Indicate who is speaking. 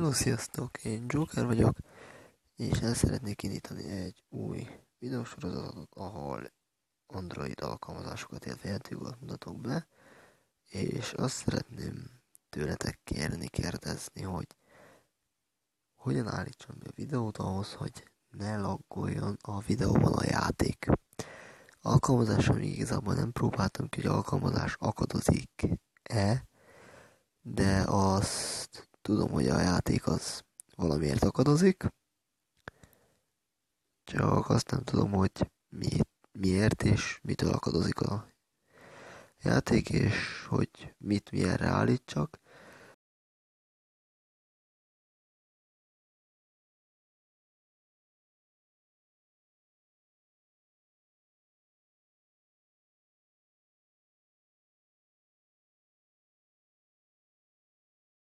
Speaker 1: Hello, sziasztok! Én Joker vagyok, és el szeretnék indítani egy új videósorozatot, ahol Android alkalmazásokat, illetve játékokat mutatok be, és azt szeretném tőletek kérdezni, hogy hogyan állítsam be a videót ahhoz, hogy ne laggoljon a videóban a játék. Alkalmazáson igazából nem próbáltam ki, hogy alkalmazás akadozik-e, de azt tudom, hogy a játék az valamiért akadozik, csak azt nem tudom, hogy miért és mitől akadozik a játék, és hogy mit milyenre állítsak.